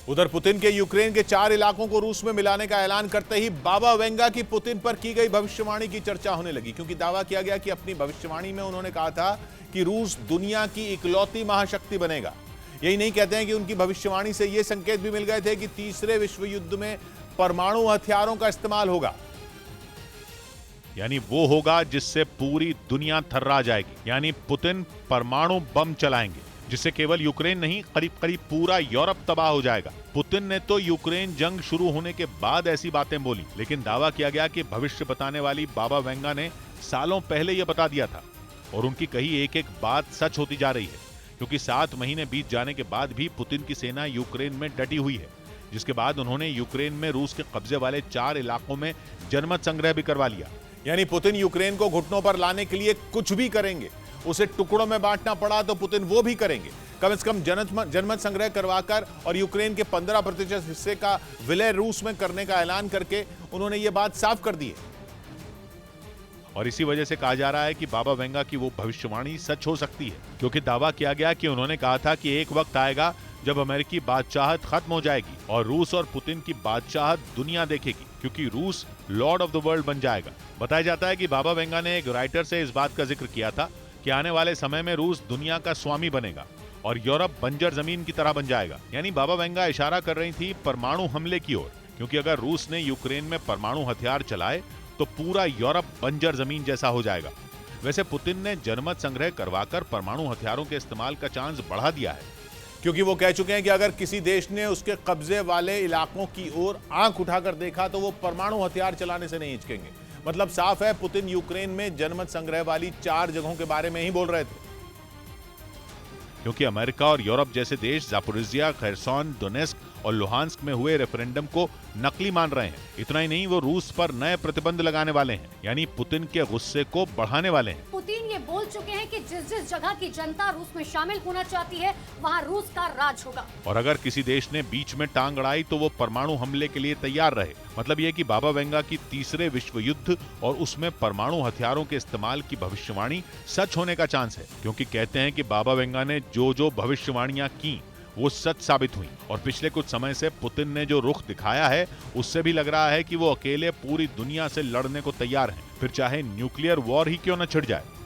उधर पुतिन के यूक्रेन के 4 इलाकों को रूस में मिलाने का ऐलान करते ही बाबा वेंगा की पुतिन पर की गई भविष्यवाणी की चर्चा होने लगी, क्योंकि दावा किया गया कि अपनी भविष्यवाणी में उन्होंने कहा था कि रूस दुनिया की इकलौती महाशक्ति बनेगा। यही नहीं कहते हैं कि उनकी भविष्यवाणी से यह संकेत भी मिल गए थे कि तीसरे विश्व युद्ध में परमाणु हथियारों का इस्तेमाल होगा, यानी वो होगा जिससे पूरी दुनिया थर्रा जाएगी। यानी पुतिन परमाणु बम चलाएंगे जिससे केवल यूक्रेन नहीं, करीब करीब पूरा यूरोप तबाह हो जाएगा। पुतिन ने तो यूक्रेन जंग शुरू होने के बाद ऐसी बातें बोली, लेकिन दावा किया गया कि भविष्य बताने वाली बाबा वेंगा ने सालों पहले यह बता दिया था और उनकी कही एक एक बात सच होती जा रही है, क्योंकि 7 महीने बीत जाने के बाद भी पुतिन की सेना यूक्रेन में डटी हुई है, जिसके बाद उन्होंने यूक्रेन में रूस के कब्जे वाले 4 इलाकों में जनमत संग्रह भी करवा लिया। यानी पुतिन यूक्रेन को घुटनों पर लाने के लिए कुछ भी करेंगे। उसे टुकड़ों में बांटना पड़ा तो पुतिन वो भी करेंगे। कम से कम जनमत संग्रह करवाकर और यूक्रेन के 15% हिस्से का विलय रूस में करने का ऐलान करके उन्होंने ये बात साफ कर दी है। और इसी वजह से कहा जा रहा है कि बाबा वेंगा की वो भविष्यवाणी सच हो सकती है, क्योंकि दावा किया गया कि उन्होंने कहा था कि एक वक्त आएगा जब अमेरिकी बादशाहत खत्म हो जाएगी और रूस और पुतिन की बादशाहत दुनिया देखेगी, क्योंकि रूस लॉर्ड ऑफ द वर्ल्ड बन जाएगा। बताया जाता है कि बाबा वेंगा ने एक राइटर से इस बात का जिक्र किया था कि आने वाले समय में रूस दुनिया का स्वामी बनेगा और यूरोप बंजर जमीन की तरह बन जाएगा। यानी बाबा वेंगा इशारा कर रही थी परमाणु हमले की ओर, क्योंकि अगर रूस ने यूक्रेन में परमाणु हथियार चलाए तो पूरा यूरोप बंजर जमीन जैसा हो जाएगा। वैसे पुतिन ने जनमत संग्रह करवाकर परमाणु हथियारों के इस्तेमाल का चांस बढ़ा दिया है, क्योंकि वो कह चुके हैं कि अगर किसी देश ने उसके कब्जे वाले इलाकों की ओर आंख उठाकर देखा तो वो परमाणु हथियार चलाने से नहीं हिचकेंगे। मतलब साफ है, पुतिन यूक्रेन में जनमत संग्रह वाली 4 जगहों के बारे में ही बोल रहे थे, क्योंकि अमेरिका और यूरोप जैसे देश जापोरिजिया, खैरसॉन, डोनेस्क और लुहांस्क में हुए रेफरेंडम को नकली मान रहे हैं। इतना ही नहीं, वो रूस पर नए प्रतिबंध लगाने वाले हैं, यानी पुतिन के गुस्से को बढ़ाने वाले हैं। पुतिन ये बोल चुके हैं कि जिस जिस जगह की जनता रूस में शामिल होना चाहती है वहाँ रूस का राज होगा, और अगर किसी देश ने बीच में टांग अड़ाई तो वो परमाणु हमले के लिए तैयार रहे। मतलब ये कि बाबा वेंगा की तीसरे विश्व युद्ध और उसमें परमाणु हथियारों के इस्तेमाल की भविष्यवाणी सच होने का चांस है, क्योंकि कहते हैं कि बाबा वेंगा ने जो भविष्यवाणियां की वो सच साबित हुई। और पिछले कुछ समय से पुतिन ने जो रुख दिखाया है उससे भी लग रहा है कि वो अकेले पूरी दुनिया से लड़ने को तैयार हैं, फिर चाहे न्यूक्लियर वॉर ही क्यों न छिड़ जाए।